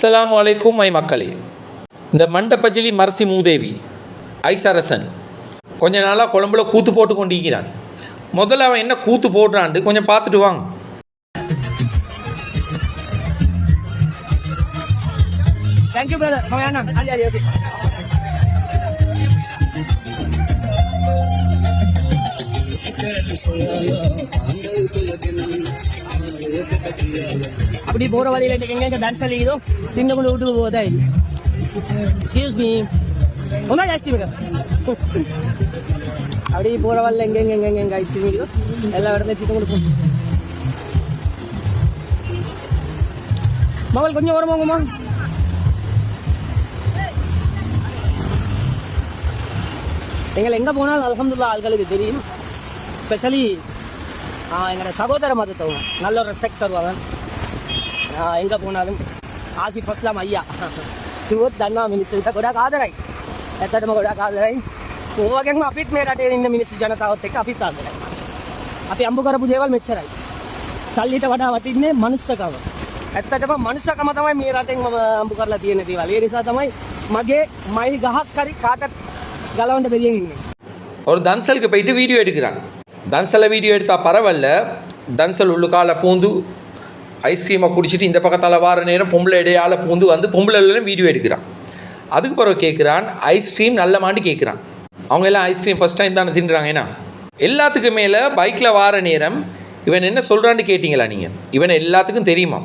அஸ்ஸலாமு அலைக்கும் மை மக்களே. இந்த மண்டபஜிலி மரசி மூதேவி ஐசரசன் கொஞ்ச நாளாக கொழம்புல கூத்து போட்டு கொண்டிருக்கிறான். முதல்ல அவன் என்ன கூத்து போடுறான்ட்டு கொஞ்சம் பார்த்துட்டு வாங்க. Thank you, brother. அப்படி போற வழியில எங்க டான்ஸ் ஆடிதோ திங்க கொண்டு விட்டு போதா எக்ஸ்கியூஸ் மீ ஒன்னா ஐஸ்கிரீம் அப்படி போற வழியில எங்க ஐஸ்கிரீம் எல்லா இடத்துல திங்க கொண்டு போ மகள் கொஞ்சம் வரமாங்கம்மா. எங்களை எங்கே போனாலும் அல்ஹம்துலில்லாஹ் ஆள்களுக்கு தெரியும். ஸ்பெஷலி எங்களோட சகோதர மதத்தவங்க நல்ல ஒரு ரெஸ்பெக்ட் தருவாங்க. எங்கே போனாலும் ஆசிஃப் அஸ்லாம் ஐயா ಇವತ್ತು ನನ್ನ ಮಿನಿಸ್ಟರ್ ಕೂಡ ಆದರಾಯಿ ಎತ್ತಡ ಕೂಡ ಆದರಾಯಿ ಹೋಗಿ ಅಪಿತ್ ಮೇರಾಟೆ ಇನ್ನು ಮಿನಿಸ್ಟರ್ ಜನತಾ ಹೊತ್ತಕ್ಕೆ ಅಪಿತ್ ಆದರಾಯಿ අපි අම්බුකරපු දේවල් මෙච්චරයි. සල්ලිට වඩා වටින්නේ මනුස්සකම. ඇත්තටම මනුස්සකම තමයි මේ රටෙන් මම අම්බු කරලා තියෙන දේවල්. ඒ නිසා තමයි මගේ මයි ගහක් හරි කාටත් கலவண்ட பெரியவங்க ஒரு தன்சலுக்கு போயிட்டு வீடியோ எடுக்கிறான். தன்சலை வீடியோ எடுத்தால் பரவாயில்ல, தன்சல் உள்ளுக்கால பூந்து ஐஸ்கிரீமை குடிச்சிட்டு இந்த பக்கத்தால் வார நேரம் பொம்பளை இடையால் பூந்து வந்து பொம்பளைலாம் வீடியோ எடுக்கிறான். அதுக்கு பிறகு கேட்குறான் ஐஸ்கிரீம் நல்ல மாண்டு கேட்குறான். அவங்க எல்லாம் ஐஸ்கிரீம் ஃபஸ்ட் டைம் தானே தின்றாங்க. ஏன்னா எல்லாத்துக்கும் மேலே பைக்கில் வார நேரம் இவன் என்ன சொல்கிறான்னு கேட்டிங்களா நீங்கள்? இவன் எல்லாத்துக்கும் தெரியுமா?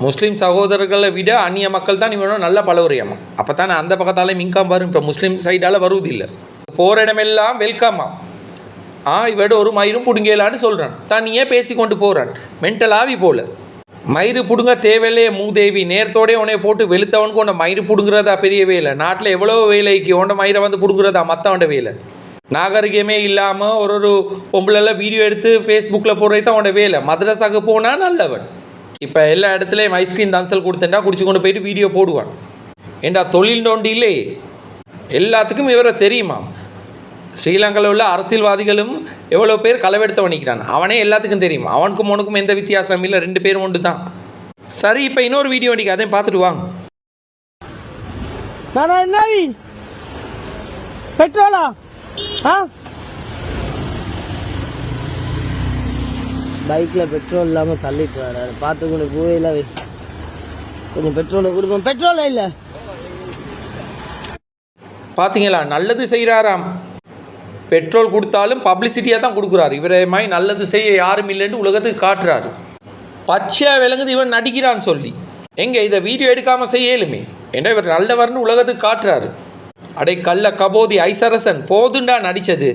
முஸ்லீம் சகோதரர்களை விட அந்நிய மக்கள் தான் இவனோட நல்ல பழகுறியாமா. அப்போ தானே அந்த பக்கத்தால் மின்காம் வரும். இப்போ முஸ்லீம் சைடால் வருவதில்லை. போகிற இடமெல்லாம் வெல்கம்மா. இவட ஒரு மயிரும் பிடுங்கலான்னு சொல்கிறான். தனியே பேசி கொண்டு போகிறான். மென்டல் ஆவி போல் மயிறு பிடுங்க தேவையில்லையே மூதேவி. நேரத்தோடே உன்னைய போட்டு வெளுத்தவனுக்கு உன்னை மயிறு பிடுங்குறதா பெரிய வேலை. நாட்டில் எவ்வளோ வேலைக்கு உன்னை மயிரை வந்து பிடுங்குறதா மற்றவன்ட வேலை. நாகரிகமே இல்லாமல் ஒரு பொம்பளெல்லாம் வீடியோ எடுத்து ஃபேஸ்புக்கில் போடுறது தான் உன்னோட வேலை. மதரசாக்கு போனால் நல்லவன். இப்போ எல்லா இடத்துலையும் ஐஸ்கிரீம் தன்சல் கொடுத்தேன்டா குடிச்சு கொண்டு போயிட்டு வீடியோ போடுவான். ஏண்டா தொழில் நோண்டிலே எல்லாத்துக்கும் இவரை தெரியுமா? ஸ்ரீலங்காவில் உள்ள அரசியல்வாதிகளும் எவ்வளோ பேர் களவெடுத்து வணிக்கிறான். அவனே எல்லாத்துக்கும் தெரியும். அவனுக்கும் உனக்கும் எந்த வித்தியாசம் இல்லை, ரெண்டு பேரும் ஒன்று தான். சரி, இப்போ இன்னொரு வீடியோ அடிக்க அதையும் பார்த்துட்டு வாங்க. பெட்ரோலா பைக்கில் பெட்ரோல் இல்லாமல் தள்ளிட்டு வராரு. பார்த்து கொண்டு போயில கொஞ்சம் பெட்ரோலை கொடுப்போம். பெட்ரோல் இல்லை பார்த்தீங்களா? நல்லது செய்கிறாராம். பெட்ரோல் கொடுத்தாலும் பப்ளிசிட்டியாக தான் கொடுக்குறாரு. இவரே மாதிரி நல்லது செய்ய யாரும் இல்லைன்னு உலகத்துக்கு காட்டுறாரு. பச்சையாக விளங்குது இவன் நடிக்கிறான்னு சொல்லி. எங்கே இதை வீடியோ எடுக்காமல் செய்யலுமே? ஏன்னா இவர் நல்லவர்னு உலகத்துக்கு காட்டுறாரு. அடே கள்ள கபோதி ஐசரசன், போதுண்டா நடித்தது.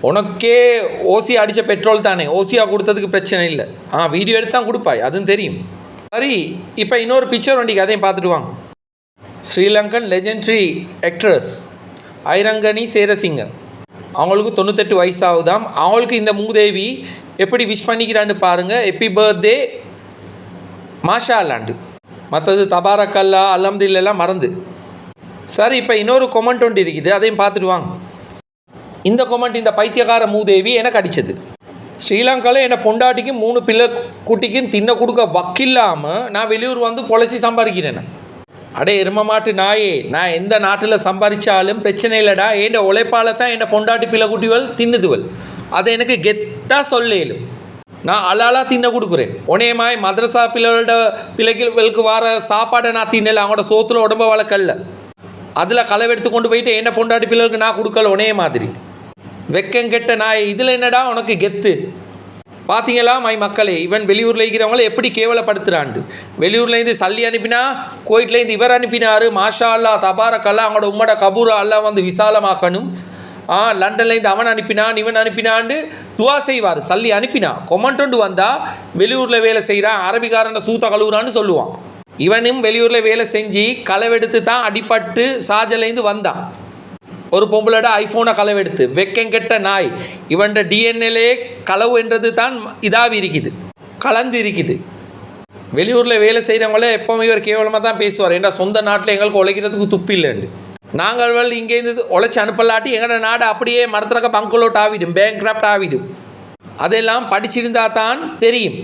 உனக்கே ஓசியா அடித்த பெட்ரோல் தானே, ஓசியா கொடுத்ததுக்கு பிரச்சனை இல்லை. வீடியோ எடுத்து தான் கொடுப்பாய், அதுவும் தெரியும். சரி, இப்போ இன்னொரு பிக்சர் வண்டிக்கு அதையும் பார்த்துட்டு வாங்க. ஸ்ரீலங்கன் லெஜெண்டரி ஆக்ட்ரஸ் ஐரங்கனி சேரசிங்க, அவங்களுக்கு 98 வயசாகுதாம். அவங்களுக்கு இந்த மூதேவி எப்படி விஷ் பண்ணிக்கிறான்னு பாருங்கள். ஹாப்பி பர்த்டே மாஷா அல்லாண்டு. மற்றது தபாரக்கல்லா அல்ஹம்துலில்லாஹ் மறந்து. சரி, இப்போ இன்னொரு கொமெண்ட் ஒன்று இருக்குது, அதையும் பார்த்துட்டு வாங்க. இந்த கொமெண்ட் இந்த பைத்தியக்கார மூதேவி எனக்கு அடித்தது. ஸ்ரீலங்காவில் என்னை பொண்டாட்டிக்கு 3 பிள்ளை குட்டிக்கும் தின்ன கொடுக்க வக்கில்லாமல் நான் வெளியூர் வந்து பொழைச்சி சம்பாதிக்கிறேன். அடே எரும மாட்டு நாயே, நான் எந்த நாட்டில் சம்பாதிச்சாலும் பிரச்சனை இல்லைடா. என் உழைப்பால் தான் என்னை பொண்டாட்டி பிள்ளை குட்டிகள் தின்னுதுவல். அதை எனக்கு கெத்தாக சொல்லேலும். நான் அலாலாக தின்ன கொடுக்குறேன். உனையமாய் மதரசா பிள்ளைகளுக்கு வர சாப்பாடை நான் தின்னலை. அவங்களோட சோத்துல உடம்ப வளர்க்கல. அதில் களவெடுத்து கொண்டு போயிட்டு என்ன பொண்டாட்டி பிள்ளைகளுக்கு நான் கொடுக்கல. உனைய மாதிரி வெக்கங்கெட்ட நாய். இதில் என்னடா உனக்கு கெத்து? பார்த்தீங்களா மை மக்களே, இவன் வெளியூரில் இருக்கிறவங்கள எப்படி கேவலப்படுத்துகிறாண்டு. வெளியூர்லேருந்து சல்லி அனுப்பினா, கோயிட்லேருந்து இவர் அனுப்பினார். மாஷா அல்லா தபாரக்கல்லா, அவங்களோட உம்மோட கபூரா அல்லா வந்து விசாலமாக்கணும். லண்டன்லேருந்து அவன் அனுப்பினான் இவன் அனுப்பினான்னு துவா செய்வார். சல்லி அனுப்பினா கொமெண்ட் வந்தால் வெளியூரில் வேலை செய்கிறான், அரபிக்காரனை சூத்த கழுவுறான்னு சொல்லுவான். இவனும் வெளியூரில் வேலை செஞ்சு களவெடுத்து தான் அடிபட்டு சாஜலேருந்து வந்தான். ஒரு பொம்பளோட ஐஃபோனை களவெடுத்து வெக்கங்கெட்ட நாய். இவன் டிஎன்ஏலே களவு என்றது தான் இதாகி இருக்குது, கலந்து இருக்குது. வெளியூரில் வேலை செய்கிறவங்களே எப்போவுமே இவர் கேவலமாக தான் பேசுவார். ஏன்னா சொந்த நாட்டில் எங்களுக்கு உழைக்கிறதுக்கு துப்பு இல்லைண்டு. நாங்கள் இங்கேருந்து உழைச்சி அனுப்பலாட்டி எங்களோட நாடு அப்படியே மரத்திறக்க பங்கோலோட் ஆகிடும், பேங்க் கிராஃப்ட் ஆகிடும். அதெல்லாம் படிச்சிருந்தா தான் தெரியும்.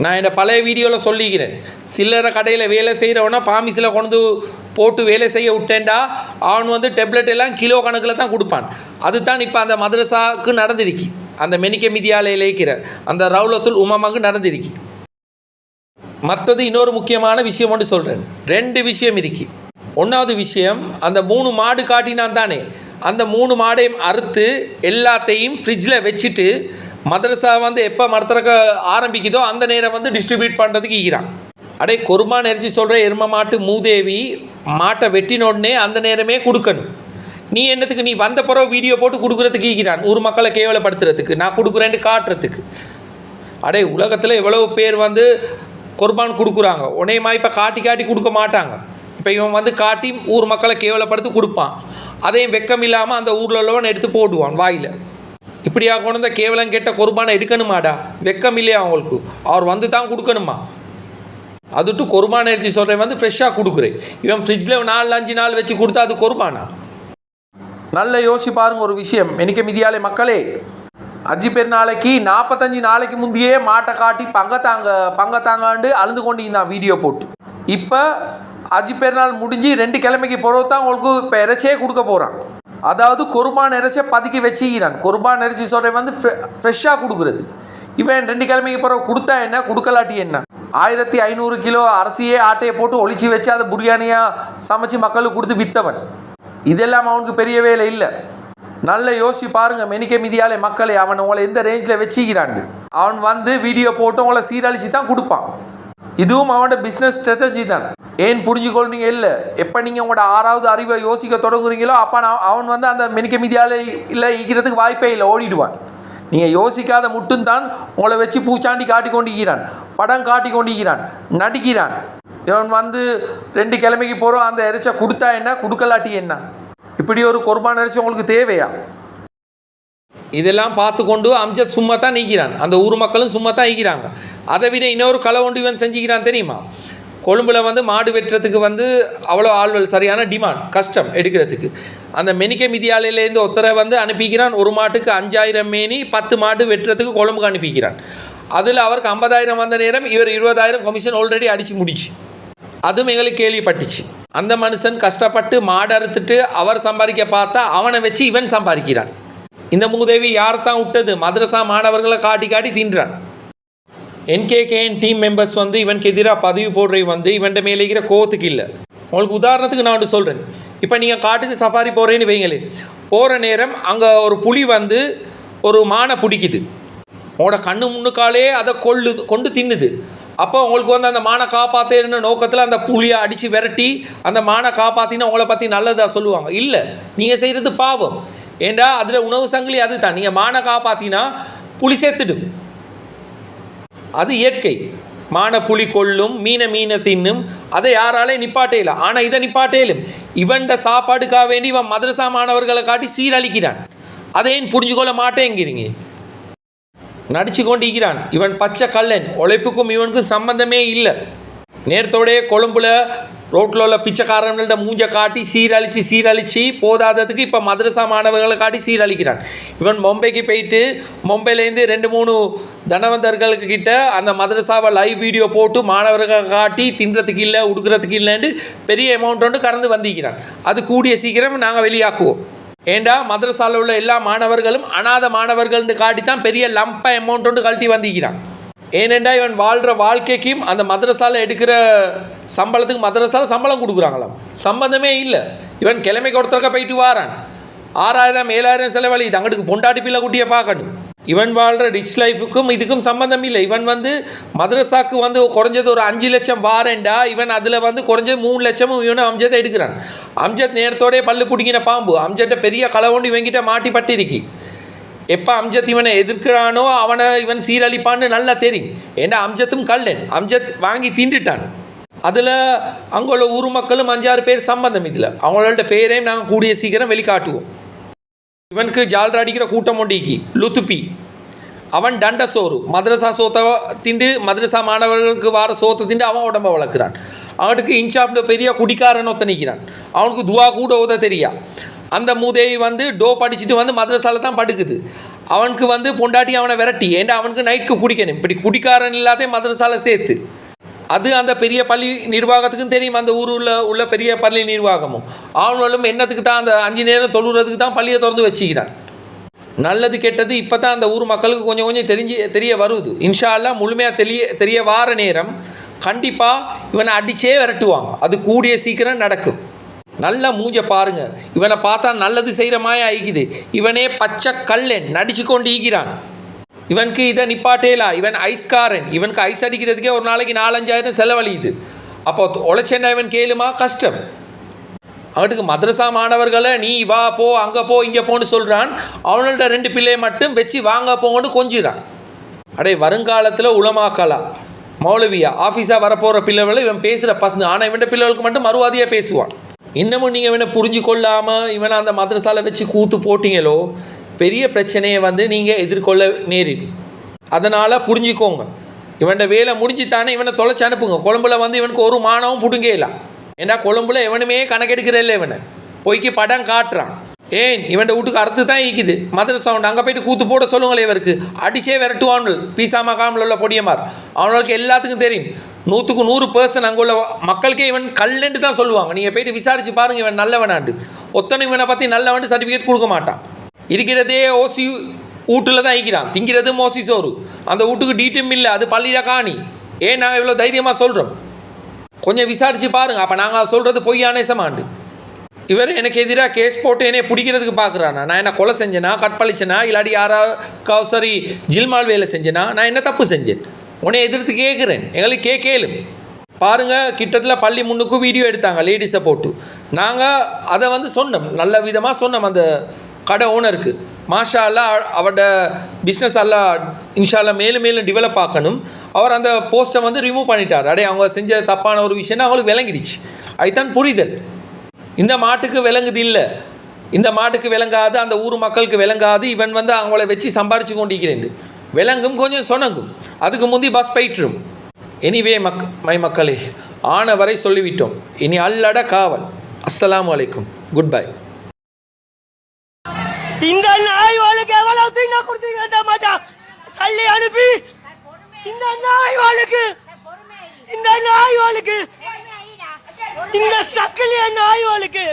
நான் இந்த பழைய வீடியோவில் சொல்லிக்கிறேன், சில்லறை கடையில் வேலை செய்கிறவனா பாமிஸில் கொண்டு போட்டு வேலை செய்ய விட்டேன்டா அவன் வந்து டெப்லெட் எல்லாம் கிலோ கணக்கில் தான் கொடுப்பான். அதுதான் இப்போ அந்த மதரசாவுக்கு நடந்திருக்கு, அந்த மெனிக்க மிதியாலையில் இருக்கிற அந்த ரவுலத்துல் உமாமாவுக்கு நடந்திருக்கு. மற்றது இன்னொரு முக்கியமான விஷயம் ஒன்று சொல்கிறேன். 2 விஷயம் இருக்கு. 1வது விஷயம், அந்த 3 மாடு காட்டினான் தானே, அந்த 3 மாடையும் அறுத்து எல்லாத்தையும் ஃப்ரிட்ஜில் வச்சுட்டு மதரசா வந்து எப்போ மரத்திறக்க ஆரம்பிக்குதோ அந்த நேரம் வந்து டிஸ்ட்ரிபியூட் பண்ணுறதுக்கு ஈகிறான். அடே குர்பான் இறைச்சி சொல்கிற எரும மாட்டு மூதேவி மாட்டை வெட்டினோடனே அந்த நேரமே கொடுக்கணும். நீ என்னத்துக்கு நீ வந்த பிறகு வீடியோ போட்டு கொடுக்குறதுக்கு ஈகிறான், ஊர் மக்களை கேவலப்படுத்துறதுக்கு, நான் கொடுக்குறேன்னு காட்டுறதுக்கு. அடே உலகத்தில் எவ்வளவு பேர் வந்து குர்பான் கொடுக்குறாங்க, உனையமா இப்போ காட்டி காட்டி கொடுக்க மாட்டாங்க. இப்போ இவன் வந்து காட்டி ஊர் மக்களை கேவலப்படுத்தி கொடுப்பான், அதையும் வெக்கம் இல்லாமல் அந்த ஊரில் உள்ளவன் எடுத்து போடுவான் வாயில். இப்படியா கொண்டு வந்த கேவலம் கேட்ட குர்பானை எடுக்கணுமாடா, வெக்கம் இல்லையா அவங்களுக்கு? அவர் வந்து தான் கொடுக்கணுமா? அதுட்டு குர்பான் இறைச்சி சொல்கிறேன் வந்து ஃப்ரெஷ்ஷாக கொடுக்குறேன், இவன் ஃப்ரிட்ஜில் 4-5 நாள் வச்சு கொடுத்தா அது குர்பானா? நல்ல யோசிச்சு பாருங்க ஒரு விஷயம். எனக்கு மிதியாலே மக்களே, அஜி பெருநாளைக்கு 45 நாளைக்கு முந்தையே மாட்டை காட்டி பங்கத்தாங்காண்டு அழுந்து கொண்டு இருந்தான் வீடியோ போட்டு. இப்போ அஜி பெருநாள் முடிஞ்சு 2 கிழமைக்கு பிறகு தான் உங்களுக்கு இப்போ இறைச்சியே கொடுக்க போகிறான். அதாவது குர்பான் இறைச்சியை பதுக்கி வச்சுக்கிறான். குர்பான் இறைச்சி சொல்கிறேன் வந்து ஃப்ரெஷ்ஷாக கொடுக்குறது. இவன் 2 கிழமைக்கு பிறகு கொடுத்தா என்ன, கொடுக்கலாட்டி என்ன? 1500 கிலோ அரிசியே ஆட்டையை போட்டு ஒளிச்சு வச்சு அதை பிரியாணியாக சமைச்சு மக்களுக்கு கொடுத்து விற்றவன். இதெல்லாம் அவனுக்கு பெரிய வேலை இல்லை. நல்ல யோசிச்சு பாருங்கள் மெனிக்க மிதியாலே மக்களே, அவன் உங்களை எந்த ரேஞ்சில் வச்சுக்கிறான். அவன் வந்து வீடியோ போட்டு உங்களை சீரழிச்சு தான் கொடுப்பான். இதுவும் அவனோட பிஸ்னஸ் ஸ்ட்ராட்டஜி தான். ஏன் புரிஞ்சுக்கொள்றீங்க இல்லை? எப்போ நீங்கள் உங்களோட 6வது அறிவை யோசிக்க தொடங்குறீங்களோ அப்போ அவன் வந்து அந்த மெனிக்க மிதியாலே இல்லை ஈக்கிறதுக்கு வாய்ப்பே இல்லை, ஓடிடுவான். நீங்கள் யோசிக்காத மட்டும்தான் உங்களை வச்சு பூச்சாண்டி காட்டி கொண்டிருக்கிறான், படம் காட்டி கொண்டிருக்கிறான், நடிக்கிறான். இவன் வந்து 2 கிழமைக்கு போகிறோம் அந்த இறைச்சை கொடுத்தா என்ன, கொடுக்கலாட்டி என்ன? இப்படி ஒரு குர்பான் இறைச்சி உங்களுக்கு தேவையா? இதெல்லாம் பார்த்து கொண்டு அம்ஜத் சும்மா தான் நீக்கிறான், அந்த ஊர் மக்களும் சும்மா தான் ஈக்கிறாங்க. அதை விட இன்னொரு களை ஒன்று இவன் செஞ்சுக்கிறான் தெரியுமா? கொழும்பில் வந்து மாடு வெட்டுறதுக்கு வந்து அவ்வளோ ஆள்வல் சரியான டிமாண்ட், கஷ்டம் எடுக்கிறதுக்கு. அந்த மெனிக்க மிதியாலையிலேருந்து ஒருத்தரை வந்து அனுப்பிக்கிறான், ஒரு மாட்டுக்கு 5000 மேனி 10 மாடு வெட்டுறதுக்கு கொழும்புக்கு அனுப்பிக்கிறான். அதில் அவருக்கு 50,000 வந்த நேரம் இவர் 20,000 கமிஷன் ஆல்ரெடி அடித்து முடிச்சு. அதுவும் எங்களுக்கு கேள்விப்பட்டுச்சு. அந்த மனுஷன் கஷ்டப்பட்டு மாடு அறுத்துட்டு அவர் சம்பாதிக்க பார்த்தா அவனை வச்சு இவன் சம்பாதிக்கிறான். இந்த மூதேவி யார் தான் விட்டது? மதரசா மாணவர்களை காட்டி காட்டி தின்றான். என்கேகேஎன் டீம் மெம்பர்ஸ் வந்து இவனுக்கு எதிராக பதிவு போடுறது வந்து இவன்ட மேலே இருக்கிற கோவத்துக்கு இல்லை. உங்களுக்கு உதாரணத்துக்கு நான் ஒன்று சொல்கிறேன். இப்போ நீங்கள் காட்டுக்கு சஃபாரி போகிறேன்னு வைங்களே, போகிற நேரம் அங்கே ஒரு புலி வந்து ஒரு மானை பிடிக்குது, உங்களோட கண்ணு முன்னுக்காலே அதை கொண்டு தின்னுது. அப்போ உங்களுக்கு வந்து அந்த மானை காப்பாற்றுற நோக்கத்தில் அந்த புலியை அடித்து விரட்டி அந்த மானை காப்பாற்றினா உங்களை பற்றி நல்லதாக சொல்லுவாங்க. இல்லை, நீங்கள் செய்கிறது பாவம். ஏண்டா அதில் உணவு சங்கிலி அது தான். நீங்கள் மானை காப்பாற்றினா புலி சேர்த்துடும், அது இயற்கை. மானை புலி கொள்ளும், மீனை தின்னும், அதை யாராலே நிப்பாட்டையில. ஆனால் இதை நிப்பாட்டையிலும். இவன்ட சாப்பாடுக்காக வேண்டி இவன் மதரசா மாணவர்களை காட்டி சீரழிக்கிறான். அதையும் புரிஞ்சுக்கொள்ள மாட்டேங்கிறீங்க, நடிச்சு கொண்டிருக்கிறான். இவன் பச்சை கல்லன், உழைப்புக்கும் இவனுக்கும் சம்பந்தமே இல்லை. நேரத்தோடைய கொழும்புல ரோட்டில் உள்ள பிச்சைக்காரர்கள்ட்ட மூஞ்சை காட்டி சீரழிச்சு போதாததுக்கு இப்போ மதரசா மாணவர்களை காட்டி சீரழிக்கிறான். இவன் மும்பைக்கு போயிட்டு மும்பையிலேருந்து 2-3 தனவந்தர்களுக்கு கிட்ட அந்த மதரசாவை லைவ் வீடியோ போட்டு மாணவர்களை காட்டி தின்றதுக்கு இல்லை உடுக்கிறதுக்கு இல்லைன்னு பெரிய அமௌண்ட் ஒன்று கறந்து வந்திருக்கிறான். அது கூடிய சீக்கிரம் நாங்கள் வெளியாக்குவோம். ஏண்டா மதரசாவில் உள்ள எல்லா மாணவர்களும் அநாத மாணவர்கள்னு காட்டித்தான் பெரிய லம்ப அமௌண்ட் ஒன்று கழட்டி வந்திருக்கிறான். ஏனெண்டா இவன் வாழ்கிற வாழ்க்கைக்கும் அந்த மதரசாவில் எடுக்கிற சம்பளத்துக்கு மதரசாவில் சம்பளம் கொடுக்குறாங்களாம், சம்பந்தமே இல்லை. இவன் கிழமைக்கு ஒருத்தரக்க போயிட்டு வாரான், 6000-7000 செலவழி, இது அங்கிட்டுக்கு பொண்டாட்டி பிள்ளை குட்டியை பார்க்கணும். இவன் வாழ்கிற ரிச் லைஃபுக்கும் இதுக்கும் சம்பந்தம் இல்லை. இவன் வந்து மதரசாவுக்கு வந்து குறைஞ்சது ஒரு 5 லட்சம் வாரேண்டா, இவன் அதில் வந்து குறைஞ்சது 3 லட்சமும் இவனை அம்ஜத்தை எடுக்கிறான். அம்ஜத் நேரத்தோடய பல்லு பிடிக்கின பாம்பு, அம்ஜத்தை பெரிய களவுண்டு இவங்கிட்ட மாட்டி பட்டிருக்கி. எப்போ அம்ஜத் இவனை எதிர்க்கிறானோ அவனை இவன் சீரழிப்பான்னு நல்லா தெரியும். ஏன்னா அம்ஜத்தும் கல்லன், அம்ஜத் வாங்கி திண்டுட்டான். அதில் அங்குள்ள ஊர் மக்களும் 5-6 பேர் சம்பந்தம். இதில் அவங்களோட பேரையும் நாங்கள் கூடிய சீக்கிரம் வெளிக்காட்டுவோம். இவனுக்கு ஜால்ரா அடிக்கிற கூட்டம் ஒண்டிக்கு லுத்துப்பி, அவன் தண்ட சோறு, மதரசா சோத்தை திண்டு மதரசா மாணவர்களுக்கு வார சோத்தை திண்டு அவன் உடம்பை வளர்க்குறான். அவனுக்கு இன்சாப்ல பெரிய குடிக்காரன் ஒத்த நிற்கிறான், அவனுக்கு துவா கூட ஓத தெரியா. அந்த மூதேவி வந்து டோப் அடிச்சுட்டு வந்து மதரசாவில் தான் படுக்குது. அவனுக்கு வந்து பொண்டாட்டி அவனை விரட்டி, ஏன்டா அவனுக்கு நைட்டுக்கு குடிக்கணும். இப்படி குடிக்காரன் இல்லாத மதரசால சேர்த்து, அது அந்த பெரிய பள்ளி நிர்வாகத்துக்கும் தெரியும், அந்த ஊரில் உள்ள பெரிய பள்ளி நிர்வாகமும். அவங்களும் என்னத்துக்கு தான் அந்த 5 நேரம் தொழுறதுக்கு தான் பள்ளியை திறந்து வச்சுக்கிறான். நல்லது கெட்டது இப்போ தான் அந்த ஊர் மக்களுக்கு கொஞ்சம் கொஞ்சம் தெரிய வருது. இன்ஷா அல்லாஹ் முழுமையாக தெரிய வார நேரம் கண்டிப்பாக இவனை அடித்தே விரட்டுவாங்க. அது கூடிய சீக்கிரம் நடக்கும். நல்ல மூஞ்ச பாருங்க, இவனை பார்த்தா நல்லது செய்கிற மாதிரி ஆகிக்குது. இவனே பச்சை கல்லன் நடிச்சு கொண்டு ஈக்கிறான். இவனுக்கு இதை நிப்பாட்டேலா, இவன் ஐஸ்காரன். இவனுக்கு ஐஸ் அடிக்கிறதுக்கே ஒரு நாளைக்கு 4-5 செலவழியுது. அப்போ உழைச்சேன்னா இவன் கேளுமா கஷ்டம். அவனுக்கு மദ്രസா மாணவர்களை நீ வா போ அங்கே போ இங்கே போன்னு சொல்கிறான். அவனோட 2 பிள்ளையை மட்டும் வச்சு வாங்க போங்கன்னு கொஞ்சிறான். அடே வருங்காலத்தில் உலமாக்கலா மௌலவியா ஆஃபீஸாக வரப்போகிற பிள்ளைகளை இவன் பேசுகிற பசங்க. ஆனால் இவன் பிள்ளைகளுக்கு மட்டும் மறுவாதியாக பேசுவான். இன்னமும் நீங்கள் இவனை புரிஞ்சு கொள்ளாமல் இவனை அந்த மദ്രസാவில் வச்சு கூத்து போட்டிங்களோ பெரிய பிரச்சனையை வந்து நீங்கள் எதிர்கொள்ள நேரிடும். அதனால் புரிஞ்சுக்கோங்க, இவன் வேலை முடிஞ்சுத்தானே இவனை தொலைச்சி அனுப்புங்க. கொழம்புல வந்து இவனுக்கு ஒரு மானமும் புடுங்கல. ஏன்னா கொழம்புல எவனுமே கணக்கெடுக்கிறல்ல, இவனை போய்க்கு படம் காட்டுறான். ஏன் இவன் வீட்டுக்கு அறுத்து தான் ஈக்குது மதரசா உண்டு. அங்கே போய்ட்டு கூத்து போட சொல்லுங்களே, இவருக்கு அடிச்சே விரட்டுவான்கள். பீசாமா காமில் உள்ள பொடியமார் அவங்களுக்கு எல்லாத்துக்கும் தெரியும். 100க்கு 100% அங்கே உள்ள மக்களுக்கே இவன் கல்லுன்னு தான் சொல்லுவாங்க. நீங்கள் போய்ட்டு விசாரிச்சு பாருங்கள், இவன் நல்லவனாண்டு. ஒத்தனை இவனை பற்றி நல்லவன் சர்டிஃபிகேட் கொடுக்க மாட்டான். இருக்கிறதே ஓசி வீட்டில் தான் ஈக்கிறான். திங்கிறது மோசி சோறு. அந்த வீட்டுக்கு டீட்டும் இல்லை, அது பள்ளியில் காணி. ஏன் நாங்கள் இவ்வளோ தைரியமாக சொல்கிறோம்? கொஞ்சம் விசாரித்து பாருங்கள். அப்போ நாங்கள் சொல்கிறது பொய்யானே சமாண்டு. இவர் எனக்கு எதிராக கேஸ் போட்டு என்னை பிடிக்கிறதுக்கு பார்க்குறானா? நான் என்ன கொலை செஞ்சேனா, கற்பழிச்சேனா, இல்லாட்டி யாராவது சரி ஜில்மால் வேலை செஞ்சேனா? நான் என்ன தப்பு செஞ்சேன்? உன்னை எதிர்த்து கேட்குறேன். எங்களுக்கு கேளும் பாருங்கள். கிட்டத்தில் பள்ளி முன்னுக்கு வீடியோ எடுத்தாங்க லேடிஸை போட்டு. நாங்கள் அதை வந்து சொன்னோம், நல்ல விதமாக சொன்னோம் அந்த கடை ஓனருக்கு. மாஷா அல்லா அவரோட பிஸ்னஸ் எல்லாம் இன்ஷா அல்லா மேலும் மேலும் டெவலப் ஆக்கணும். அவர் அந்த போஸ்ட்டை வந்து ரிமூவ் பண்ணிட்டார். அடே அவங்க செஞ்ச தப்பான ஒரு விஷயம்னா அவங்களுக்கு விளங்கிடுச்சு. அதுதான் புரிதல். இந்த மாட்டுக்கு விளங்குது இல்லை, இந்த மாட்டுக்கு விளங்காது, அந்த ஊர் மக்களுக்கு விளங்காது. இவன் வந்து அவங்கள வச்சு சம்பாரித்து கொண்டிருக்கிறேன். விளங்கும் கொஞ்சம் சொனங்கும், அதுக்கு முந்தி பஸ் போயிட்டுரும். எனிவே மக்களே, ஆன வரை சொல்லிவிட்டோம். இனி அல்லட காவல். அஸ்ஸலாமு அலைக்கும், குட் பை. இந்த நாய்வாளுக்கு எவ்வளவு தீங்க கொடுத்தீங்க மாட்டா சல்லி அனுப்பி. இந்த நாய்வாளுக்கு இந்த சக்கிலிய நாய்வாளுக்கு